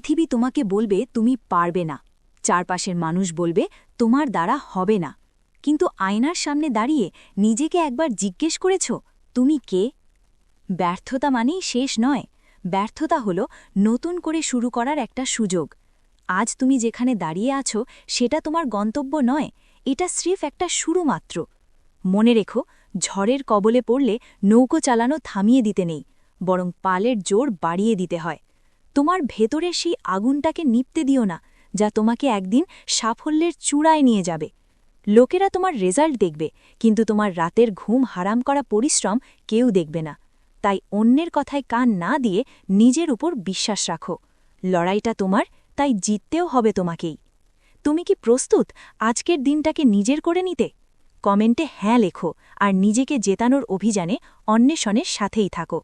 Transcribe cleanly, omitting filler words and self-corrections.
পৃথিবী তোমাকে বলবে তুমি পারবে না, চারপাশের মানুষ বলবে তোমার দ্বারা হবে না, কিন্তু আয়নার সামনে দাঁড়িয়ে নিজেকে একবার জিজ্ঞেস করেছ তুমি কে? ব্যর্থতা মানেই শেষ নয়, ব্যর্থতা হল নতুন করে শুরু করার একটা সুযোগ। আজ তুমি যেখানে দাঁড়িয়ে আছো সেটা তোমার গন্তব্য নয়, এটা স্রেফ একটা শুরু মাত্র। মনে রেখো, ঝড়ের কবলে পড়লে নৌকো চালানো থামিয়ে দিতে নেই, বরং পালের জোর বাড়িয়ে দিতে হয়। তোমার ভেতরের সেই আগুনটাকে নিপতে দিও না, যা তোমাকে একদিন সাফল্যের চূড়ায় নিয়ে যাবে। লোকেরা তোমার রেজাল্ট দেখবে, কিন্তু তোমার রাতের ঘুম হারাম করা পরিশ্রম কেউ দেখবে না। তাই অন্যের কথায় কান না দিয়ে নিজের উপর বিশ্বাস রাখো। লড়াইটা তোমার, তাই জিততেও হবে তোমাকেই। তুমি কি প্রস্তুত আজকের দিনটাকে নিজের করে নিতে? কমেন্টে হ্যাঁ লেখো, আর নিজেকে জেতানোর অভিযানে অন্বেষণের সাথেই থাকো।